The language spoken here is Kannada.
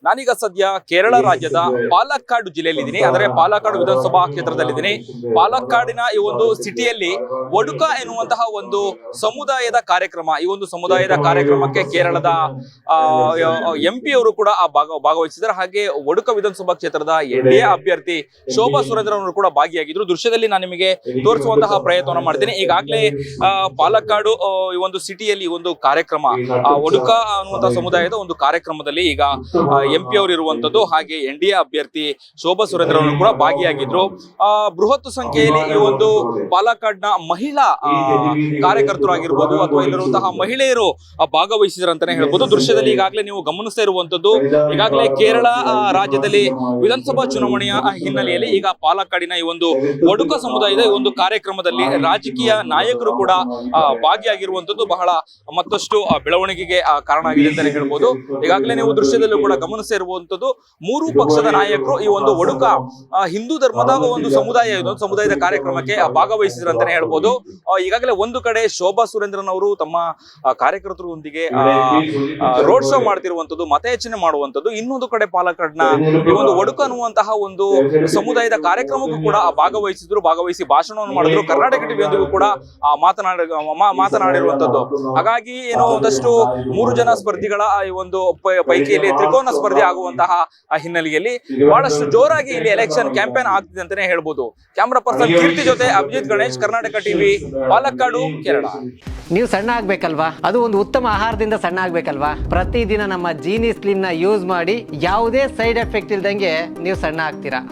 ನಾನೀಗ ಸದ್ಯ ಕೇರಳ ರಾಜ್ಯದ ಪಾಲಕ್ಕಾಡು ಜಿಲ್ಲೆಯಲ್ಲಿದ್ದೀನಿ. ಅಂದರೆ ಪಾಲಕ್ಕಾಡು ವಿಧಾನಸಭಾ ಕ್ಷೇತ್ರದಲ್ಲಿದ್ದೀನಿ. ಪಾಲಕ್ಕಾಡಿನ ಈ ಒಂದು ಸಿಟಿಯಲ್ಲಿ ಒಡುಕ ಎನ್ನುವಂತಹ ಒಂದು ಸಮುದಾಯದ ಕಾರ್ಯಕ್ರಮ, ಈ ಒಂದು ಸಮುದಾಯದ ಕಾರ್ಯಕ್ರಮಕ್ಕೆ ಕೇರಳದ MP ಅವರು ಕೂಡ ಭಾಗವಹಿಸಿದ್ದಾರೆ. ಹಾಗೆ ಒಡುಕ ವಿಧಾನಸಭಾ ಕ್ಷೇತ್ರದ NDA ಅಭ್ಯರ್ಥಿ ಶೋಭಾ ಸುರೇಂದ್ರ ಅವರು ಕೂಡ ಭಾಗಿಯಾಗಿದ್ರು. ದೃಶ್ಯದಲ್ಲಿ ನಾನು ನಿಮಗೆ ತೋರಿಸುವಂತಹ ಪ್ರಯತ್ನವನ್ನು ಮಾಡ್ತೀನಿ. ಈಗಾಗಲೇ ಪಾಲಕ್ಕಾಡು ಈ ಒಂದು ಸಿಟಿಯಲ್ಲಿ ಒಂದು ಕಾರ್ಯಕ್ರಮ, ಒಡುಕ ಅನ್ನುವಂತಹ ಸಮುದಾಯದ ಒಂದು ಕಾರ್ಯಕ್ರಮದಲ್ಲಿ ಈಗ MP ಅವರು ಇರುವಂತದ್ದು, ಹಾಗೆ NDA ಅಭ್ಯರ್ಥಿ ಶೋಭಾ ಸುರೇಂದ್ರ ಅವರು ಕೂಡ ಭಾಗಿಯಾಗಿದ್ರು. ಬೃಹತ್ ಸಂಖ್ಯೆಯಲ್ಲಿ ಈ ಒಂದು ಪಾಲಕ್ಕಾಡ್ನ ಮಹಿಳಾ ಕಾರ್ಯಕರ್ತರಾಗಿರ್ಬೋದು ಅಥವಾ ಇಲ್ಲಿರುವಂತಹ ಮಹಿಳೆಯರು ಭಾಗವಹಿಸಿದ್ರು ಅಂತಾನೆ ಹೇಳ್ಬೋದು. ದೃಶ್ಯದಲ್ಲಿ ಈಗಾಗಲೇ ನೀವು ಗಮನಿಸ್ತಾ ಇರುವಂತದ್ದು, ಈಗಾಗಲೇ ಕೇರಳ ರಾಜ್ಯದಲ್ಲಿ ವಿಧಾನಸಭಾ ಚುನಾವಣೆಯ ಹಿನ್ನೆಲೆಯಲ್ಲಿ ಈಗ ಪಾಲಕ್ಕಾಡಿನ ಈ ಒಂದು ಒಡುಕ ಸಮುದಾಯದ ಈ ಒಂದು ಕಾರ್ಯಕ್ರಮದಲ್ಲಿ ರಾಜಕೀಯ ನಾಯಕರು ಕೂಡ ಭಾಗಿಯಾಗಿರುವಂತದ್ದು ಬಹಳ ಮತ್ತಷ್ಟು ಬೆಳವಣಿಗೆಗೆ ಕಾರಣ ಆಗಿದೆ ಅಂತಾನೆ ಹೇಳ್ಬೋದು. ಈಗಾಗಲೇ ನೀವು ದೃಶ್ಯದಲ್ಲೂ ಕೂಡ ಗಮನಿಸ್ತಾ ಇರುವಂತದ್ದು, ಮೂರು ಪಕ್ಷದ ನಾಯಕರು ಈ ಒಂದು ಒಡುಕ ಹಿಂದೂ ಧರ್ಮದ ಒಂದು ಸಮುದಾಯದ ಕಾರ್ಯಕ್ರಮಕ್ಕೆ ಭಾಗವಹಿಸಿದ್ರು ಅಂತಾನೆ ಹೇಳ್ಬೋದು. ಈಗಾಗಲೇ ಒಂದು ಕಡೆ ಶೋಭಾ ಸುರೇಂದ್ರನ್ ಅವರು ತಮ್ಮ ಕಾರ್ಯಕರ್ತರೊಂದಿಗೆ ರೋಡ್ ಶೋ ಮಾಡ್ತಿರುವಂತದ್ದು, ಮತಯಾಚನೆ ಮಾಡುವಂತದ್ದು. ಇನ್ನೊಂದು ಕಡೆ ಪಾಲಕ್ಕಾಡ್ನ ಈ ಒಂದು ಒಡುಕ ಅನ್ನುವಂತಹ ಒಂದು ಸಮುದಾಯದ ಕಾರ್ಯಕ್ರಮಕ್ಕೂ ಕೂಡ ಭಾಗವಹಿಸಿ ಭಾಷಣವನ್ನು ಮಾಡಿದ್ರು. ಕರ್ನಾಟಕ ಟಿವಿಯೊಂದಿಗೂ ಕೂಡ ಮಾತನಾಡಿರುವಂತದ್ದು. ಹಾಗಾಗಿ ಏನೋ ಒಂದಷ್ಟು 3 ಜನ ಸ್ಪರ್ಧಿಗಳ ಈ ಒಂದು ಪೈಕಿಯಲ್ಲಿ ತ್ರಿಕೋನ ಸ್ಪರ್ಧೆ ಆಗುವಂತಹ ಹಿನ್ನೆಲೆಯಲ್ಲಿ ಬಹಳಷ್ಟು ಜೋರಾಗಿ ಇಲ್ಲಿ ಎಲೆಕ್ಷನ್ ಕ್ಯಾಂಪೇನ್ ಆಗ್ತಿದೆ ಅಂತಾನೆ ಹೇಳ್ಬೋದು. ಕ್ಯಾಮರಾ ಪರ್ಸನ್ ಕೀರ್ತಿ ಜೊತೆ ಅಭಿಜಿತ್ ಗಣೇಶ್, ಕರ್ನಾಟಕ ಟಿವಿ, ಪಾಲಕ್ಕಾಡು, ಕೇರಳ. ನೀವು ಸಣ್ಣ ಆಗ್ಬೇಕಲ್ವಾ? ಅದು ಒಂದು ಉತ್ತಮ ಆಹಾರದಿಂದ ಸಣ್ಣ ಆಗ್ಬೇಕಲ್ವಾ? ಪ್ರತಿದಿನ ನಮ್ಮ ಜೀನಿ ಸ್ಲಿಮ್ ನ ಯೂಸ್ ಮಾಡಿ ಯಾವುದೇ ಸೈಡ್ ಎಫೆಕ್ಟ್ ಇಲ್ದಂಗೆ ನೀವು ಸಣ್ಣ ಆಗ್ತೀರಾ.